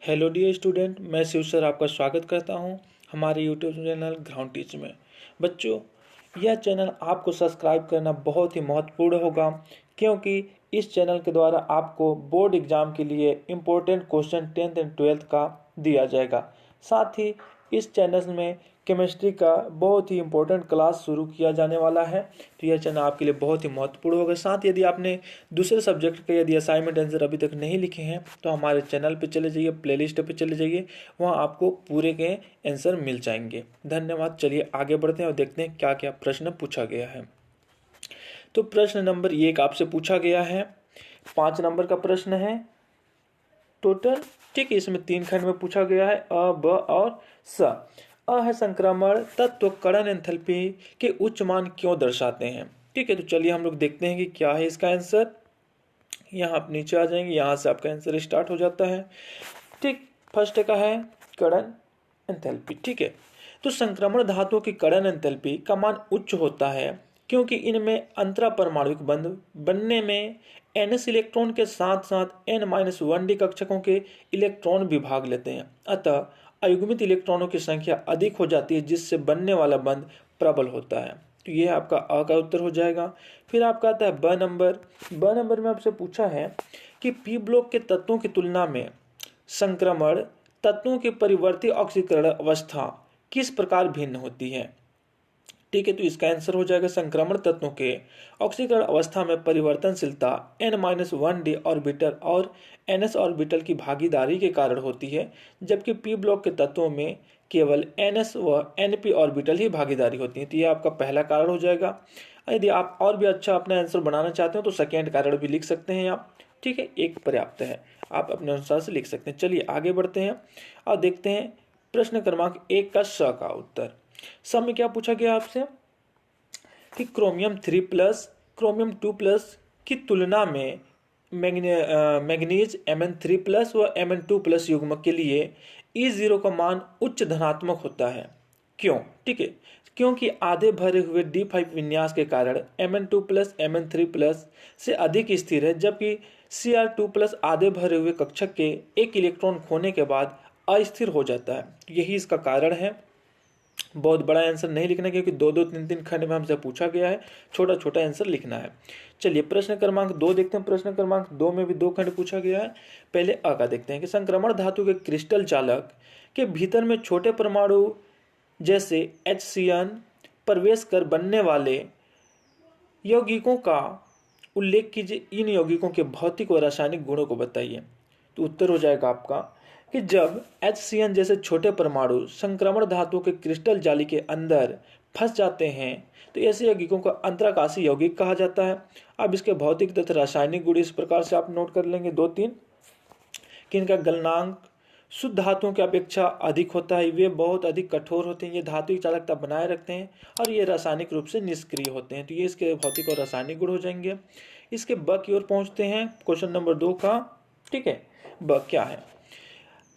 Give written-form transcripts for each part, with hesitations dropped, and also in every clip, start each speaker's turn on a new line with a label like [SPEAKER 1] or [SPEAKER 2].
[SPEAKER 1] Hello dear student, मैं Shiv sir आपका स्वागत करता हूं हमारे यूट्यूब चैनल ग्राउंड टीच में। बच्चों, यह चैनल आपको सब्सक्राइब करना बहुत ही महत्वपूर्ण होगा, क्योंकि इस चैनल के द्वारा आपको बोर्ड एग्जाम के लिए important question 10th and 12th का दिया जाएगा। साथ ही इस चैनल में केमिस्ट्री का बहुत ही इम्पोर्टेंट क्लास शुरू किया जाने वाला है, तो यह चैनल आपके लिए बहुत ही महत्वपूर्ण होगा। साथ यदि आपने दूसरे सब्जेक्ट के यदि असाइनमेंट आंसर अभी तक नहीं लिखे हैं तो हमारे चैनल पे चले जाइए, प्लेलिस्ट पे चले जाइए, वहाँ आपको पूरे के आंसर मिल जाएंगे। धन्यवाद। चलिए आगे बढ़ते हैं और देखते हैं क्या क्या प्रश्न पूछा गया है। तो प्रश्न नंबर 1 आपसे पूछा गया है, 5 नंबर का प्रश्न है टोटल। ठीक है, इसमें 3 खंड में पूछा गया है, अ, ब और स। अ है संक्रमण तत्व कण एंथैल्पी के उच्च मान क्यों दर्शाते हैं। ठीक है, तो चलिए हम लोग देखते हैं कि क्या है इसका आंसर। यहाँ आप नीचे आ जाएंगे, यहाँ से आपका आंसर स्टार्ट हो जाता है। ठीक, फर्स्ट का है कण एंथैल्पी। ठीक है, तो संक्रमण धातुओं की कण एंथैल्पी का मान उच्च होता है क्योंकि इनमें अंतरा परमाणुविक बंध बनने में ns इलेक्ट्रॉन के साथ साथ n-1d कक्षकों के इलेक्ट्रॉन भी भाग लेते हैं। अतः अयुग्मित इलेक्ट्रॉनों की संख्या अधिक हो जाती है, जिससे बनने वाला बंध प्रबल होता है। तो ये आपका अ का उत्तर हो जाएगा। फिर आपका आता है ब नंबर में आपसे पूछा है कि पी ब्लॉक के तत्वों की तुलना में संक्रमण तत्वों की परिवर्ती ऑक्सीकरण अवस्था किस प्रकार भिन्न होती है। ठीक है, तो इसका आंसर हो जाएगा संक्रमण तत्वों के ऑक्सीकरण अवस्था में परिवर्तनशीलता n-1d ऑर्बिटल और ns ऑर्बिटल की भागीदारी के कारण होती है, जबकि p ब्लॉक के तत्वों में केवल ns व np ऑर्बिटल ही भागीदारी होती है। तो ये आपका पहला कारण हो जाएगा। यदि आप और भी अच्छा अपना आंसर बनाना चाहते हो तो सेकेंड कारण भी लिख सकते हैं आप। ठीक है, एक पर्याप्त है, आप अपने अनुसार से लिख सकते हैं। चलिए आगे बढ़ते हैं और देखते हैं प्रश्न क्रमांक 1 का स का उत्तर। सब में क्या पूछा गया आपसे कि क्रोमियम 3+ क्रोमियम 2+ की तुलना में मैग्नीज Mn3+ व Mn2+ युग्मक के लिए E0 का मान उच्च धनात्मक होता है। क्यों। ठीक है, क्योंकि आधे भरे हुए D5 विन्यास के कारण Mn2+ Mn3+ से अधिक स्थिर है, जबकि Cr2+ आधे भरे हुए कक्षक के एक इलेक्ट्रॉन खोने के बाद अस्थिर हो जाता है। यही इसका कारण है। बहुत बड़ा आंसर नहीं लिखना, क्योंकि 2-2 3-3 खंड में हमसे पूछा गया है, छोटा छोटा आंसर लिखना है। चलिए प्रश्न क्रमांक 2 देखते हैं। प्रश्न क्रमांक 2 में भी 2 खंड पूछा गया है। पहले अ का देखते हैं कि संक्रमण धातु के क्रिस्टल चालक के भीतर में छोटे परमाणु जैसे HCN प्रवेश कर बनने वाले यौगिकों का उल्लेख कीजिए। इन यौगिकों के भौतिक और रासायनिक गुणों को बताइए। तो उत्तर हो जाएगा आपका कि जब HCN जैसे छोटे परमाणु संक्रमण धातु के क्रिस्टल जाली के अंदर फंस जाते हैं तो ऐसे यौगिकों को अंतराकाशीय यौगिक कहा जाता है। अब इसके भौतिक तथा रासायनिक गुण इस प्रकार से आप नोट कर लेंगे 2-3 कि इनका गलनांक शुद्ध धातुओं की अपेक्षा अधिक होता है, वे बहुत अधिक कठोर होते हैं, ये धातु की चालकता बनाए रखते हैं और ये रासायनिक रूप से निष्क्रिय होते हैं। तो ये इसके भौतिक और रासायनिक गुण हो जाएंगे। इसके ब की ओर पहुंचते हैं, क्वेश्चन नंबर 2 का। ठीक है, ब क्या है,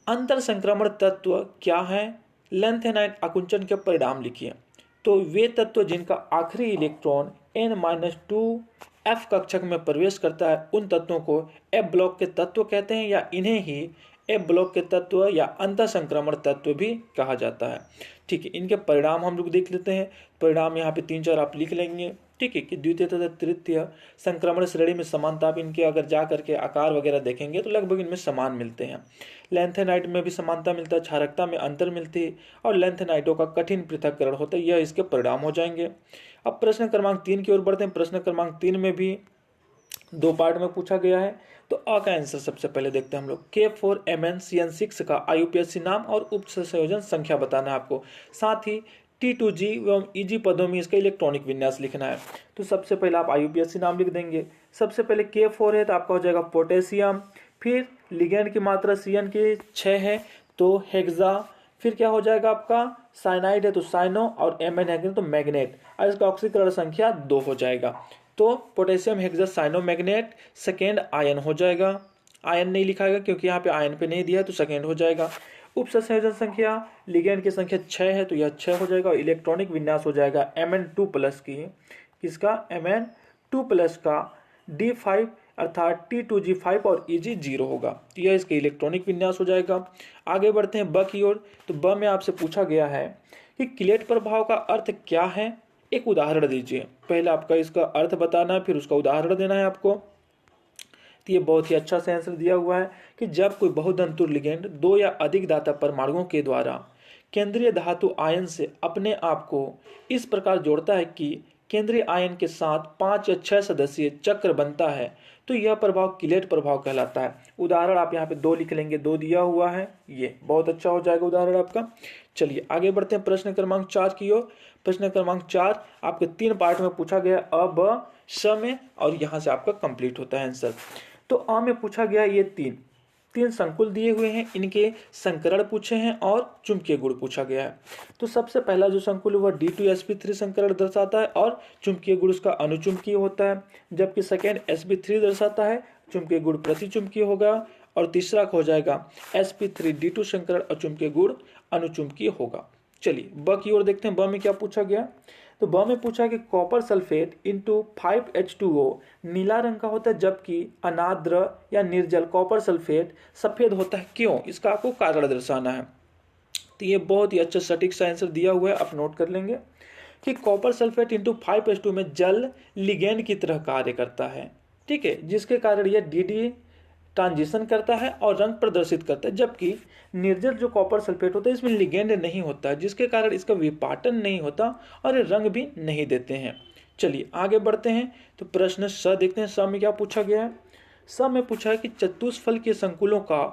[SPEAKER 1] अंतर संक्रमण तत्व क्या है, लैंथेनाइट आकुंचन के परिणाम लिखिए। तो वे तत्व जिनका आखिरी इलेक्ट्रॉन n-2f कक्षक में प्रवेश करता है उन तत्वों को F ब्लॉक के तत्व कहते हैं, या इन्हें ही F ब्लॉक के तत्व या अंतर संक्रमण तत्व भी कहा जाता है। ठीक है, इनके परिणाम हम लोग देख लेते हैं। परिणाम यहाँ पे 3-4 आप लिख लेंगे। ठीक है, कि द्वितीय तथा तृतीय संक्रमण श्रेणी में समानता, आप इनके अगर जा करके आकार वगैरह देखेंगे तो लगभग इनमें समान मिलते हैं। लैंथेनाइट में भी समानता मिलता है, क्षारकता में अंतर मिलती है और लैंथेनाइटों का कठिन पृथक्करण होता है। यह इसके परिणाम हो जाएंगे। अब प्रश्न क्रमांक 3 की ओर बढ़ते हैं। प्रश्न क्रमांक 3 में भी 2 पार्ट में पूछा गया है। तो अ का आंसर सबसे पहले देखते हैं हम लोग। K4MnCN6 का IUPAC नाम और उप संयोजन संख्या बताना है आपको। साथ ही T2G एवं EG पदों में इसका इलेक्ट्रॉनिक विन्यास लिखना है। तो सबसे पहले आप IUPAC नाम लिख देंगे। सबसे पहले K4 है तो आपका हो जाएगा पोटेशियम, फिर लिगेंड की मात्रा CN की 6 है तो हेक्सा, फिर क्या हो जाएगा आपका साइनाइड है तो साइनो, और Mn है तो मैग्नेट, और इसका ऑक्सीकरण संख्या 2 हो जाएगा। तो potassium hexacyanomanganate second ion हो जाएगा। आयन नहीं लिखाएगा क्योंकि यहाँ पे आयन पे नहीं दिया है, तो सेकेंड हो जाएगा। उप संयोजन संख्या लिगेंड की संख्या 6 है तो यह 6 हो जाएगा। और इलेक्ट्रॉनिक विन्यास हो जाएगा Mn2+ की, किसका Mn2+ का D5 अर्थात T2G5 और Eg0 होगा। तो यह इसके इलेक्ट्रॉनिक विन्यास हो जाएगा। आगे बढ़ते हैं ब की ओर। तो ब में आपसे पूछा गया है कि क्लेट प्रभाव का अर्थ क्या है, एक उदाहरण दीजिए। पहले आपका इसका अर्थ बताना है, फिर उसका उदाहरण देना है आपको। तो ये बहुत ही अच्छा सा आंसर दिया हुआ है कि जब कोई बहुधंतुर लिगेंड दो या अधिक दाता परमाणुओं के द्वारा केंद्रीय धातु आयन से अपने आप को इस प्रकार जोड़ता है कि केंद्रीय आयन के साथ 5 या 6 सदस्यीय चक्र बनता है, तो यह प्रभाव क्लेट प्रभाव कहलाता है। उदाहरण आप यहाँ पे 2 लिख लेंगे, 2 दिया हुआ है, ये बहुत अच्छा हो जाएगा उदाहरण आपका। चलिए आगे बढ़ते हैं प्रश्न क्रमांक 4 की ओर। प्रश्न क्रमांक 4 आपके 3 पार्ट में पूछा गया, अ ब श में, और यहाँ से आपका कंप्लीट होता है आंसर। तो अ में पूछा गया ये तीन संकुल दिए हुए हैं, इनके संकरण पूछे हैं और चुंबकीय गुण पूछा गया है। तो सबसे पहला जो संकुल है वह D2sp3 संकरण दर्शाता है और चुंबकीय गुण उसका अनुचुंबकीय होता है, जबकि सेकेंड sp3 दर्शाता है, चुंबकीय गुण प्रतिचुंबकीय होगा, और तीसरा हो जाएगा sp3D2 संकरण और चुंबकीय गुण अनुचुंबकीय होगा। चलिए ब की ओर देखते हैं, ब में क्या पूछा गया। तो ब में पूछा कि कॉपर सल्फेट इंटू 5H2O नीला रंग का होता है, जबकि अनाद्र या निर्जल कॉपर सल्फेट सफेद होता है, क्यों? इसका आपको कारण दर्शाना है। तो ये बहुत ही अच्छा सटीक सा आंसर दिया हुआ है, आप नोट कर लेंगे कि कॉपर सल्फेट इंटू 5H2 में जल लिगेंड की तरह कार्य करता है, ठीक है, जिसके कारण यह DD ट्रांजिशन करता है और रंग प्रदर्शित करता है, जबकि निर्जल जो कॉपर सल्फेट होता है इसमें लिगेंड नहीं होता है, जिसके कारण इसका विपाटन नहीं होता और ये रंग भी नहीं देते हैं। चलिए आगे बढ़ते हैं। तो प्रश्न स देखते हैं, स में क्या पूछा गया है। स में पूछा है कि चतुष्फल के संकुलों का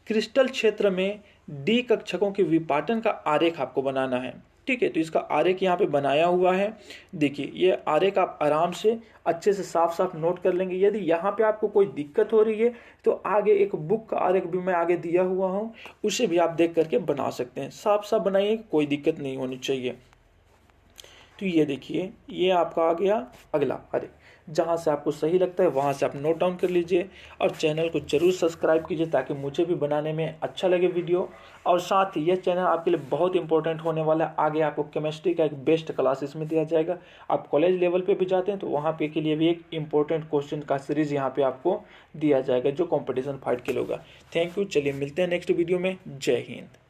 [SPEAKER 1] क्रिस्टल क्षेत्र में डी कक्षकों के विपाटन का आरेख आपको बनाना है, ठीक है। तो इसका आरेख यहाँ पे बनाया हुआ है, देखिए ये आरेख आप आराम से अच्छे से साफ साफ नोट कर लेंगे। यदि यहाँ पे आपको कोई दिक्कत हो रही है तो आगे एक बुक का आरेख भी मैं आगे दिया हुआ हूँ, उसे भी आप देख करके बना सकते हैं। साफ साफ बनाइए, कोई दिक्कत नहीं होनी चाहिए। तो ये देखिए ये आपका आ गया अगला आरेख। जहाँ से आपको सही लगता है वहाँ से आप नोट डाउन कर लीजिए और चैनल को जरूर सब्सक्राइब कीजिए ताकि मुझे भी बनाने में अच्छा लगे वीडियो। और साथ ही यह चैनल आपके लिए बहुत इंपॉर्टेंट होने वाला है। आगे आपको केमिस्ट्री का एक बेस्ट क्लासेस में दिया जाएगा। आप कॉलेज लेवल पे भी जाते हैं तो वहाँ पे के लिए भी एक इंपॉर्टेंट क्वेश्चन का सीरीज यहाँ पे आपको दिया जाएगा जो कॉम्पिटिशन फाइट के लिए होगा। Thank you. चलिए मिलते हैं नेक्स्ट वीडियो में। जय हिंद।